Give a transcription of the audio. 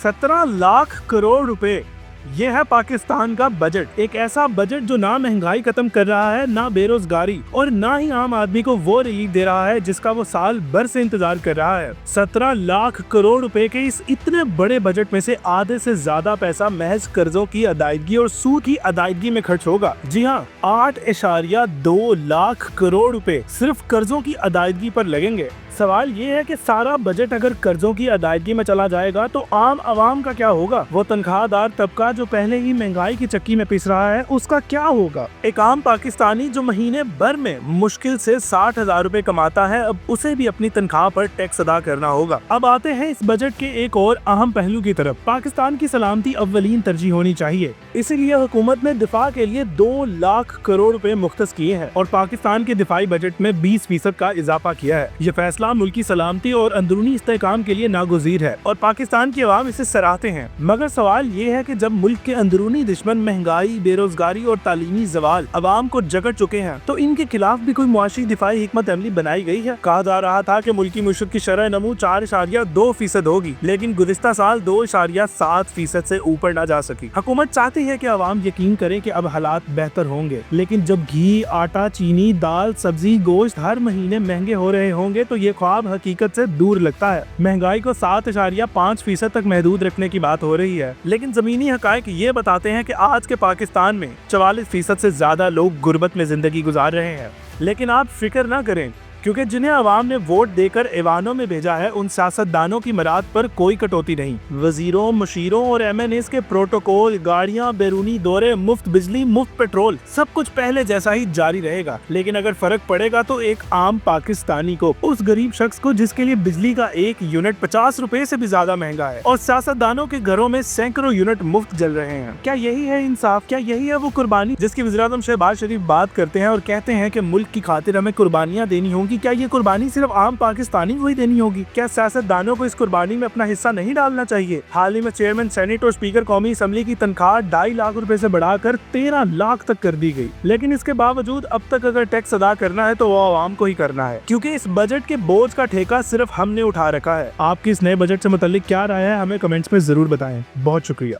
17 लाख करोड़ रुपए, ये है पाकिस्तान का बजट। एक ऐसा बजट जो ना महंगाई खत्म कर रहा है, ना बेरोजगारी, और ना ही आम आदमी को वो रिलीफ दे रहा है जिसका वो साल भर से इंतजार कर रहा है। 17 लाख करोड़ रुपए के इस इतने बड़े बजट में से आधे से ज्यादा पैसा महज कर्जों की अदायगी और सूद की अदायगी में खर्च होगा। जी हाँ, 8.2 लाख करोड़ रुपए सिर्फ कर्जों की अदायगी पर लगेंगे। सवाल ये है कि सारा बजट अगर कर्जों की अदायगी में चला जाएगा तो आम आवाम का क्या होगा? वो तनख्वाहदार तबका जो पहले ही महंगाई की चक्की में पिस रहा है, उसका क्या होगा? एक आम पाकिस्तानी जो महीने भर में मुश्किल से 60,000 रुपए कमाता है, अब उसे भी अपनी तनख्वाह पर टैक्स अदा करना होगा। अब आते हैं इस बजट के एक और अहम पहलू की तरफ। पाकिस्तान की सलामती अव्वलीन तरजीह होनी चाहिए, इसीलिए हुकूमत ने दिफा के लिए 2 लाख करोड़ रुपए मुख्तस किए हैं और पाकिस्तान के दिफाई बजट में 20% का इजाफा किया है। ये फैसला मुल्की सलामती और अंदरूनी इस्तेहकाम के लिए नागुज़ीर है और पाकिस्तान की आवाम इसे सराहते हैं। मगर सवाल ये है कि जब मुल्क के अंदरूनी दुश्मन महंगाई, बेरोजगारी और तालीमी जवाल आवाम को जकड़ चुके हैं, तो इनके खिलाफ भी कोई मुआशी दिफाई हिकमत अमली बनाई गई है? कहा जा रहा था कि मुल्की मुशक की शरह नमू 4.2% होगी, लेकिन गुज़िश्ता साल 2.7% से ऊपर न जा सकी। हुकूमत चाहती है कि आवाम यकीन करे कि अब हालात बेहतर होंगे, लेकिन जब घी, आटा, चीनी, दाल, सब्जी, गोश्त हर महीने महंगे हो रहे होंगे तो ये ख्वाब हकीकत से दूर लगता है। महंगाई को 7.5% तक महदूद रखने की बात हो रही है, लेकिन जमीनी हकायक ये बताते हैं कि आज के पाकिस्तान में 44% से ज्यादा लोग गुर्बत में जिंदगी गुजार रहे हैं। लेकिन आप फिक्र ना करें, क्योंकि जिन्हें आवाम ने वोट देकर ऐवानों में भेजा है, उन सियासतदानों की मराद पर कोई कटौती नहीं। वजीरों, मुशीरों और MNAs के प्रोटोकॉल, गाड़ियां, बैरूनी दौरे, मुफ्त बिजली, मुफ्त पेट्रोल, सब कुछ पहले जैसा ही जारी रहेगा। लेकिन अगर फर्क पड़ेगा तो एक आम पाकिस्तानी को, उस गरीब शख्स को जिसके लिए बिजली का एक यूनिट 50 रुपए से भी ज्यादा महंगा है और सियासतदानों के घरों में सैकड़ों यूनिट मुफ्त जल रहे हैं। क्या यही है इंसाफ? क्या यही है वो कुर्बानी जिसकी वज़ीर-ए-आज़म शहबाज शरीफ बात करते हैं और कहते हैं कि मुल्क की खातिर हमें कुर्बानियां देनी होंगी? क्या ये कुर्बानी सिर्फ आम पाकिस्तानी को ही देनी होगी? क्या सियासतदानों को इस कुर्बानी में अपना हिस्सा नहीं डालना चाहिए? हाल ही में चेयरमैन सेनेट और स्पीकर कौमी असम्बली की तनख्वाह 2.5 लाख रुपए से बढ़ाकर 13 लाख तक कर दी गई, लेकिन इसके बावजूद अब तक अगर टैक्स अदा करना है तो वो आवाम को ही करना है, क्योंकि इस बजट के बोझ का ठेका सिर्फ हमने उठा रखा है। आपकी इस नए बजट से मुताल्लिक क्या राय है, हमें कमेंट्स में जरूर बताएं। बहुत शुक्रिया।